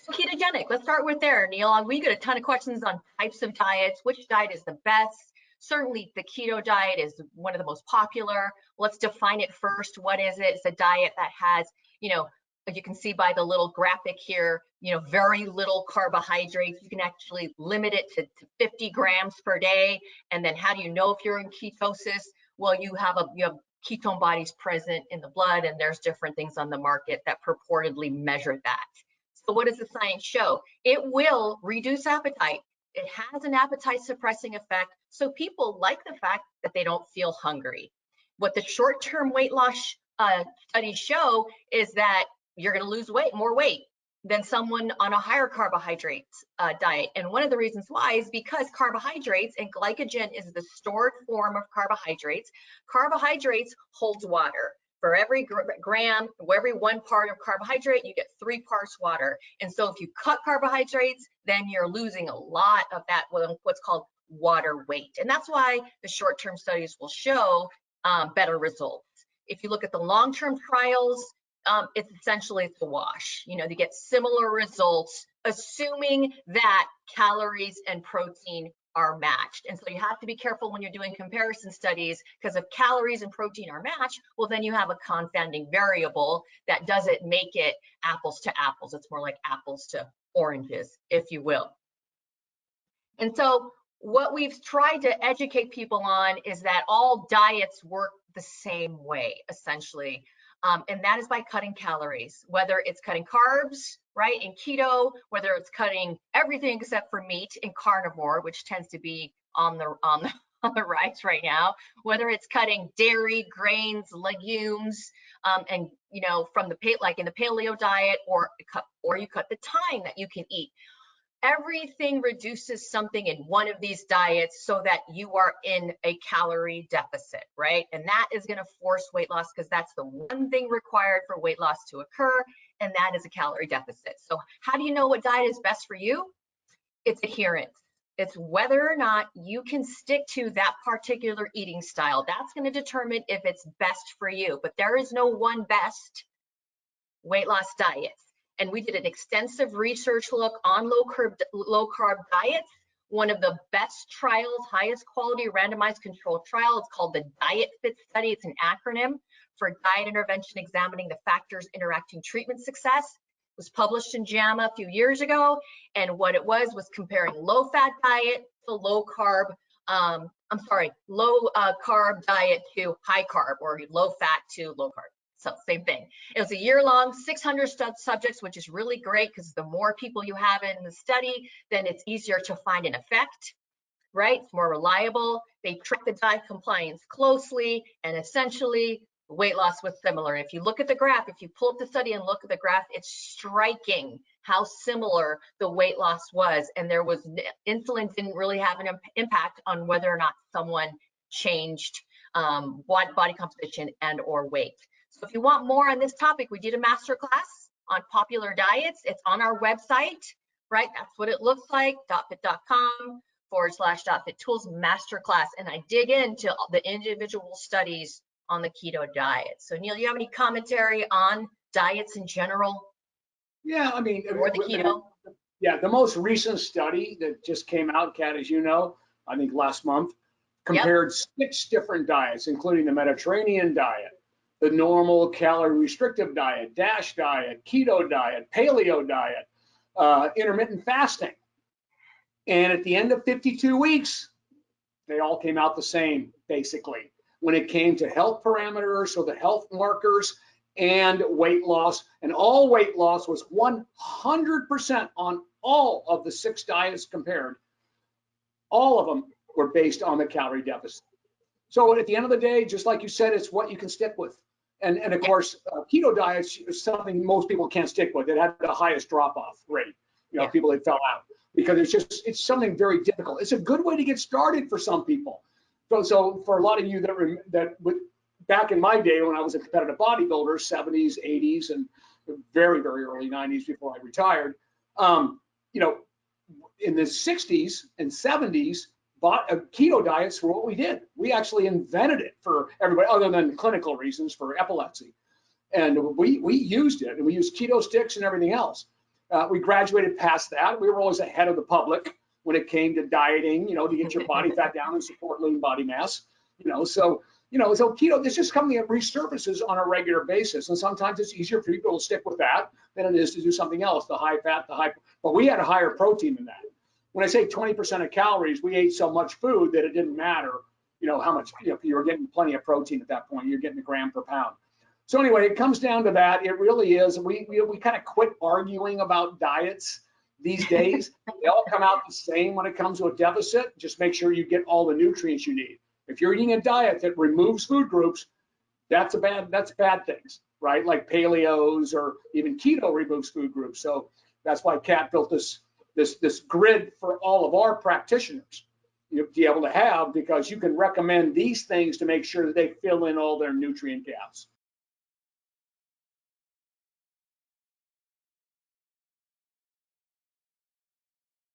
So ketogenic, let's start with there, Neal. We get a ton of questions on types of diets, which diet is the best. Certainly the keto diet is one of the most popular. Let's define it first. What is it? It's a diet that has, as you can see by the little graphic here, very little carbohydrates. You can actually limit it to 50 grams per day. And then how do you know if you're in ketosis? Well, you have ketone bodies present in the blood, and there's different things on the market that purportedly measure that. So what does the science show? It will reduce appetite. It has an appetite suppressing effect. So people like the fact that they don't feel hungry. What the short-term weight loss studies show is that you're going to lose more weight than someone on a higher carbohydrate diet. And one of the reasons why is because carbohydrates, and glycogen is the stored form of carbohydrates. Carbohydrates holds water. For every gram, every 1 part of carbohydrate, you get 3 parts water. And so if you cut carbohydrates, then you're losing a lot of that, what's called water weight. And that's why the short-term studies will show better results. If you look at the long-term trials, it's essentially a wash. You get similar results, assuming that calories and protein are matched. And so you have to be careful when you're doing comparison studies, because if calories and protein are matched, well, then you have a confounding variable that doesn't make it apples to apples. It's more like apples to oranges, if you will. And so what we've tried to educate people on is that all diets work the same way, essentially. And that is by cutting calories, whether it's cutting carbs, right, in keto, whether it's cutting everything except for meat in carnivore, which tends to be on the rise right now, whether it's cutting dairy, grains, legumes, and from like in the paleo diet, or you cut the time that you can eat. Everything reduces something in one of these diets so that you are in a calorie deficit, right? And that is going to force weight loss, because that's the one thing required for weight loss to occur, and that is a calorie deficit. So how do you know what diet is best for you? It's adherence. It's whether or not you can stick to that particular eating style. That's going to determine if it's best for you. But there is no one best weight loss diet. And we did an extensive research look on low carb diets. One of the best trials, highest quality randomized controlled trial, it's called the dotFIT study. It's an acronym for diet intervention examining the factors interacting treatment success. It was published in JAMA a few years ago. And what it was comparing low fat diet to low carb diet to high carb, or low fat to low carb. So same thing. It was a year-long, 600 subjects, which is really great, because the more people you have in the study, then it's easier to find an effect, right? It's more reliable. They track the diet compliance closely, and essentially weight loss was similar. If you look at the graph, if you pull up the study and look at the graph, it's striking how similar the weight loss was. And insulin didn't really have an impact on whether or not someone changed body composition and or weight. So if you want more on this topic, we did a masterclass on popular diets. It's on our website, right? That's what it looks like, dotfit.com/dotfit tools masterclass. And I dig into the individual studies on the keto diet. So Neal, you have any commentary on diets in general? Yeah, I mean, or the keto? Yeah, the most recent study that just came out, Kat, as you know, I think last month, compared 6 different diets, including the Mediterranean diet, the normal calorie restrictive diet, DASH diet, keto diet, paleo diet, intermittent fasting. And at the end of 52 weeks, they all came out the same, basically, when it came to health parameters, so the health markers and weight loss. And all weight loss was 100% on all of the 6 diets compared. All of them were based on the calorie deficit. So at the end of the day, just like you said, it's what you can stick with. And of course, keto diets is something most people can't stick with. It had the highest drop-off rate, people that fell out, because it's something very difficult. It's a good way to get started for some people. So for a lot of you back in my day when I was a competitive bodybuilder, 70s, 80s, and very, very early 90s before I retired, in the 60s and 70s, keto diets were what we did. We actually invented it for everybody, other than clinical reasons, for epilepsy. And we used it, and we used keto sticks and everything else. We graduated past that. We were always ahead of the public when it came to dieting, to get your body fat down and support lean body mass, so keto, this is something that resurfaces on a regular basis. And sometimes it's easier for people to stick with that than it is to do something else, the high fat, but we had a higher protein than that. When I say 20% of calories, we ate so much food that it didn't matter, how much, you were getting plenty of protein at that point. You're getting a gram per pound. So anyway, it comes down to that. It really is. We kind of quit arguing about diets these days. They all come out the same when it comes to a deficit. Just make sure you get all the nutrients you need. If you're eating a diet that removes food groups, that's bad things, right? Like paleos or even keto removes food groups. So that's why Kat built this grid for all of our practitioners to be able to have, because you can recommend these things to make sure that they fill in all their nutrient gaps.